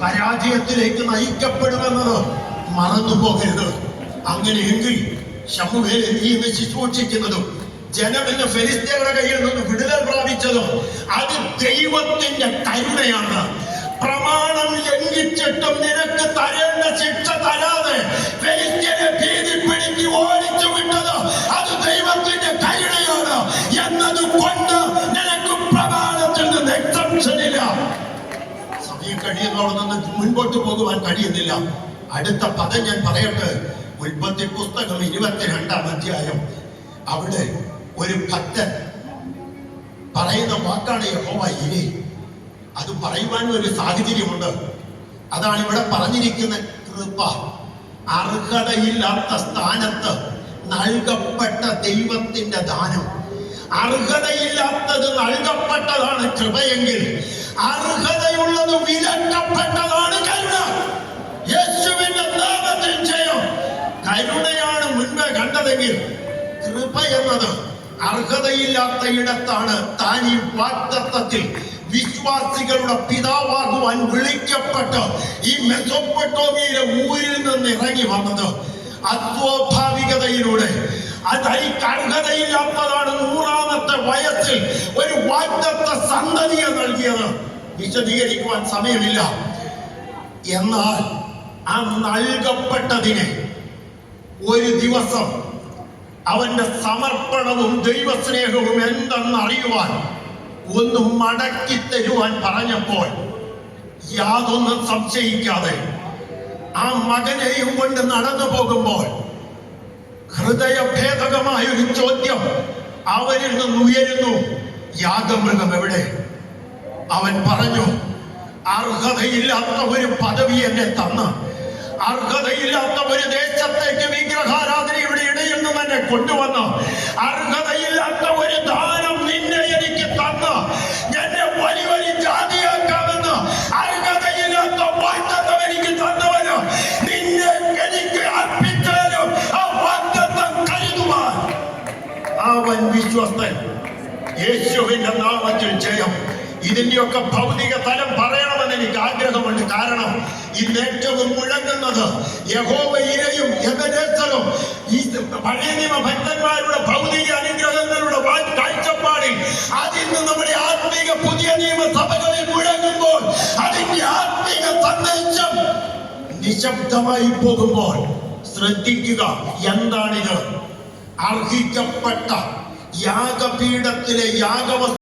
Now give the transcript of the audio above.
പരാജയത്തിലേക്ക് നയിക്കപ്പെടുമെന്നത് മറന്നുപോകരുത്. അങ്ങനെയെങ്കിൽ ശമൂവേൽ നീ ഇന്ന് ശുശ്രൂഷിക്കുന്നതും ജനമെന്ന ഫെലിസ്ത്യരുടെ കയ്യിൽ നിന്ന് വിടുതൽ പ്രാപിച്ചതും അത് ദൈവത്തിന്റെ കരുണയാണ്. പ്രമാണം ലംഘിച്ചിട്ടും നിനക്ക് തരേണ്ട ശിക്ഷ തരാതെ ഫെലിസ്ത്യരെ ഭീതിപ്പെടുത്തി ഓടിച്ചു വിട്ടത് അത് ദൈവത്തിന്റെ കരുണയാണ് എന്നതുകൊണ്ട് നിനക്ക് പ്രമാണത്തിൽ നിന്ന് എക്സംഷൻ ഇല്ല. സമയം കഴിയുന്നതോടെ നിന്ന് മുൻപോട്ട് പോകുവാൻ കഴിയുന്നില്ല. അടുത്ത പദം ഞാൻ പറയട്ടെ. ഉൽപ്പത്തി പുസ്തകം 22-ാം അധ്യായം. അവിടെ ഒരു ഭക്തൻ പറയുന്ന വാക്കാണ് യഹോവ ഇരേ. അത് പറയുവാനും ഒരു സാഹചര്യമുണ്ട്. അതാണ് ഇവിടെ പറഞ്ഞിരിക്കുന്ന കൃപ. അർഹതയില്ലാത്ത സ്ഥാനത്ത് നൽകപ്പെട്ട ദൈവത്തിന്റെ ദാനം. അർഹതയില്ലാത്തത് നൽകപ്പെട്ടതാണ് കൃപയെങ്കിൽ അർഹതയുള്ളത് വിലക്കപ്പെട്ടതാണ് കരുണ. യേശുവിന്റെ നാമത്തിൽ ജയം. കരുണയാണ് മുൻപേ കണ്ടതെങ്കിൽ കൃപ എന്നത് അർഹതയില്ലാത്ത ഇടത്താണ് താൻ ഈ വാഗ്ദത്തത്തിൽ വിശ്വാസികളുടെ പിതാവാകുവാൻ വിളിക്കപ്പെട്ട് ഈ മെസൊപ്പൊട്ടോമിയയിലെ ഊരിൽ നിന്ന് ഇറങ്ങി വന്നത്. അസ്വാഭാവികതയിലൂടെ തനിക്ക് അർഹതയില്ലാത്തതാണ് 100-ാമത്തെ വയസ്സിൽ ഒരു വാഗ്ദത്ത സന്തതിയെ നൽകിയത്. വിശദീകരിക്കുവാൻ സമയമില്ല. എന്നാൽ ആ നൽകപ്പെട്ടതിനെ ഒരു ദിവസം അവന്റെ സമർപ്പണവും ദൈവസ്നേഹവും എന്തെന്നറിയുവാൻ ഒന്ന് മടക്കി തരുവാൻ പറഞ്ഞപ്പോൾ യാതൊന്നും സംശയിക്കാതെ ആ മകനെയും കൊണ്ട് നടന്നു പോകുമ്പോൾ ഹൃദയഭേദകമായ ഒരു ചോദ്യം അവരിൽ നിന്ന് ഉയരുന്നു. യാഗമൃഗം എവിടെ? അവൻ പറഞ്ഞു, അർഹതയില്ലാത്ത ഒരു പദവി എന്നെ തന്ന്, അർഹതയില്ലാത്ത ഒരു ദേശത്തേക്ക് വിഗ്രഹാരാധനയുടെ ഇടയിൽ നിന്ന് എന്നെ കൊണ്ടുവന്ന്, അർഹതയില്ലാത്ത ഒരു ദാനം നിന്നെ എനിക്ക് തന്ന് എന്നെ വലിയ വലിയ ജാതിയാക്കാമെന്ന് അർഹതയില്ലാത്ത വാഗ്ദത്തം എനിക്ക് തന്നവന് നിന്നെ എനിക്ക് അർപ്പിച്ചാലും ആ വാഗ്ദത്തം കരുതുവാൻ അവൻ വിശ്വസ്തൻ. യേശുവിന്റെ നാമത്തിൽ ജയം. ഇതിന്റെയൊക്കെ ഭൗതിക തലം പറയണമെന്ന് എനിക്ക് ആഗ്രഹമുണ്ട്. കാരണം ഇന്ന് ഏറ്റവും മുഴങ്ങുന്നത് യഹോവ ഇരയും എബെനെസറും ഈ പഴയ നിയമ ഭക്തന്മാരുടെ ഭൗതിക അനുഗ്രഹങ്ങളുടെ കാഴ്ചപ്പാടിൽ അതിന്ന് നമ്മുടെ ആത്മീക പുതിയ നിയമ സഭകളിൽ മുഴങ്ങുമ്പോൾ അതിന്റെ ആത്മീക സന്ദേശം നിശബ്ദമായി പോകുമ്പോൾ ശ്രദ്ധിക്കുക. എന്താണിത്? അർഹിക്കപ്പെട്ട യാഗപീഠത്തിലെ യാഗവസ്തു